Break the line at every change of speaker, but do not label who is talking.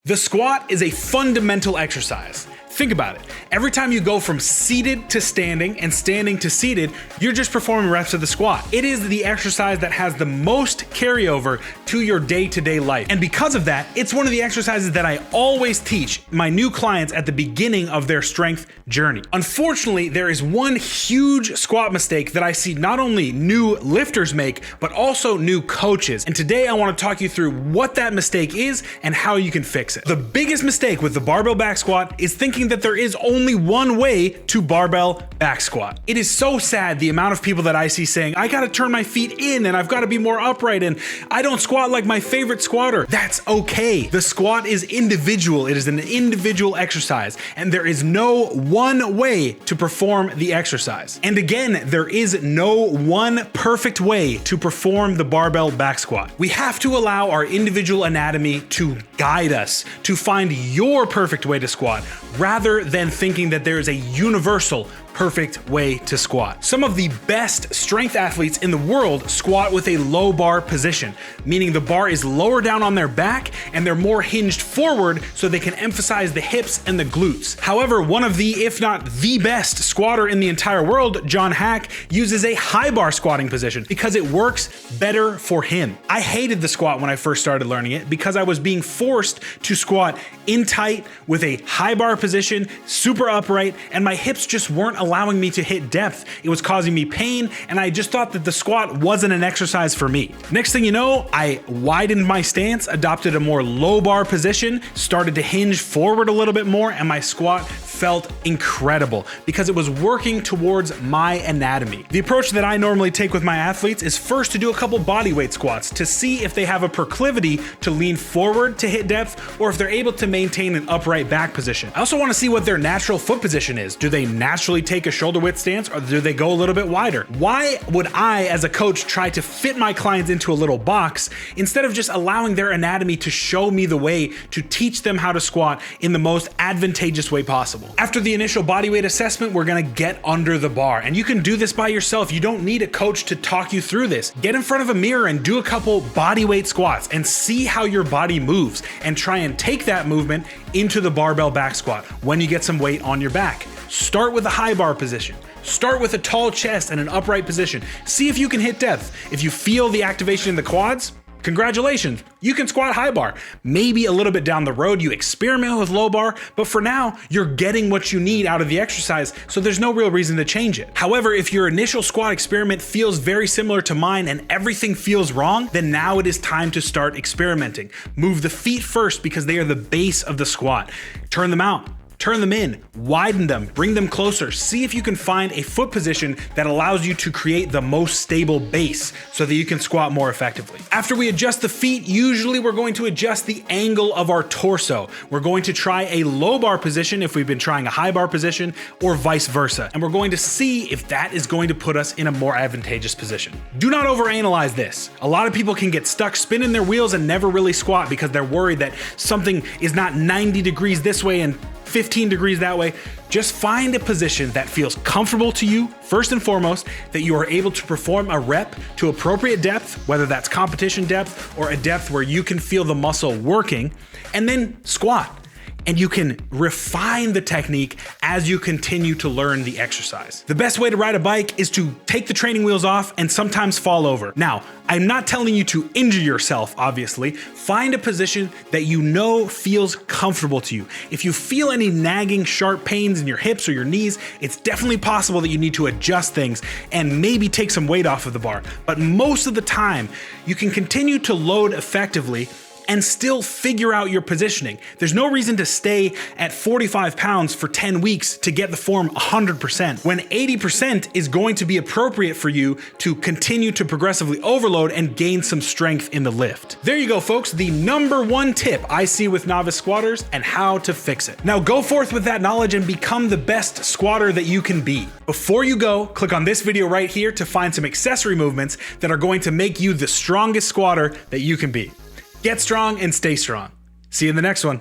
The squat is a fundamental exercise. Think about it. Every time you go from seated to standing and standing to seated, you're just performing reps of the squat. It is the exercise that has the most carryover to your day-to-day life. And because of that, it's one of the exercises that I always teach my new clients at the beginning of their strength journey. Unfortunately, there is one huge squat mistake that I see not only new lifters make, but also new coaches. And today I want to talk you through what that mistake is and how you can fix it. The biggest mistake with the barbell back squat is thinking that there is only one way to barbell back squat. It is so sad the amount of people that I see saying, I gotta turn my feet in and I've gotta be more upright and I don't squat like my favorite squatter. That's okay. The squat is individual. It is an individual exercise and there is no one way to perform the exercise. And again, there is no one perfect way to perform the barbell back squat. We have to allow our individual anatomy to guide us to find your perfect way to squat rather than thinking that there is a universal perfect way to squat. Some of the best strength athletes in the world squat with a low bar position, meaning the bar is lower down on their back and they're more hinged forward so they can emphasize the hips and the glutes. However, one of the, if not the best squatter in the entire world, John Hack, uses a high bar squatting position because it works better for him. I hated the squat when I first started learning it because I was being forced to squat in tight with a high bar position, super upright, and my hips just weren't allowing me to hit depth. It was causing me pain, and I just thought that the squat wasn't an exercise for me. Next thing you know, I widened my stance, adopted a more low bar position, started to hinge forward a little bit more, and my squat felt incredible because it was working towards my anatomy. The approach that I normally take with my athletes is first to do a couple bodyweight squats to see if they have a proclivity to lean forward to hit depth or if they're able to maintain an upright back position. I also want to see what their natural foot position is. Do they naturally take a shoulder width stance or do they go a little bit wider? Why would I, as a coach, try to fit my clients into a little box instead of just allowing their anatomy to show me the way to teach them how to squat in the most advantageous way possible? After the initial bodyweight assessment, we're gonna get under the bar, and you can do this by yourself. You don't need a coach to talk you through this. Get in front of a mirror and do a couple bodyweight squats and see how your body moves and try and take that movement into the barbell back squat when you get some weight on your back. Start with a high bar position. Start with a tall chest and an upright position. See if you can hit depth. If you feel the activation in the quads, congratulations, you can squat high bar. Maybe a little bit down the road, you experiment with low bar, but for now, you're getting what you need out of the exercise, so there's no real reason to change it. However, if your initial squat experiment feels very similar to mine and everything feels wrong, then now it is time to start experimenting. Move the feet first because they are the base of the squat. Turn them out. Turn them in, widen them, bring them closer. See if you can find a foot position that allows you to create the most stable base so that you can squat more effectively. After we adjust the feet, usually we're going to adjust the angle of our torso. We're going to try a low bar position if we've been trying a high bar position or vice versa. And we're going to see if that is going to put us in a more advantageous position. Do not overanalyze this. A lot of people can get stuck spinning their wheels and never really squat because they're worried that something is not 90 degrees this way and 15 degrees that way. Just find a position that feels comfortable to you, first and foremost, that you are able to perform a rep to appropriate depth, whether that's competition depth or a depth where you can feel the muscle working, and then squat. And you can refine the technique as you continue to learn the exercise. The best way to ride a bike is to take the training wheels off and sometimes fall over. Now, I'm not telling you to injure yourself, obviously. Find a position that you know feels comfortable to you. If you feel any nagging sharp pains in your hips or your knees, it's definitely possible that you need to adjust things and maybe take some weight off of the bar. But most of the time, you can continue to load effectively and still figure out your positioning. There's no reason to stay at 45 pounds for 10 weeks to get the form 100%, when 80% is going to be appropriate for you to continue to progressively overload and gain some strength in the lift. There you go, folks, the number one tip I see with novice squatters and how to fix it. Now go forth with that knowledge and become the best squatter that you can be. Before you go, click on this video right here to find some accessory movements that are going to make you the strongest squatter that you can be. Get strong and stay strong. See you in the next one.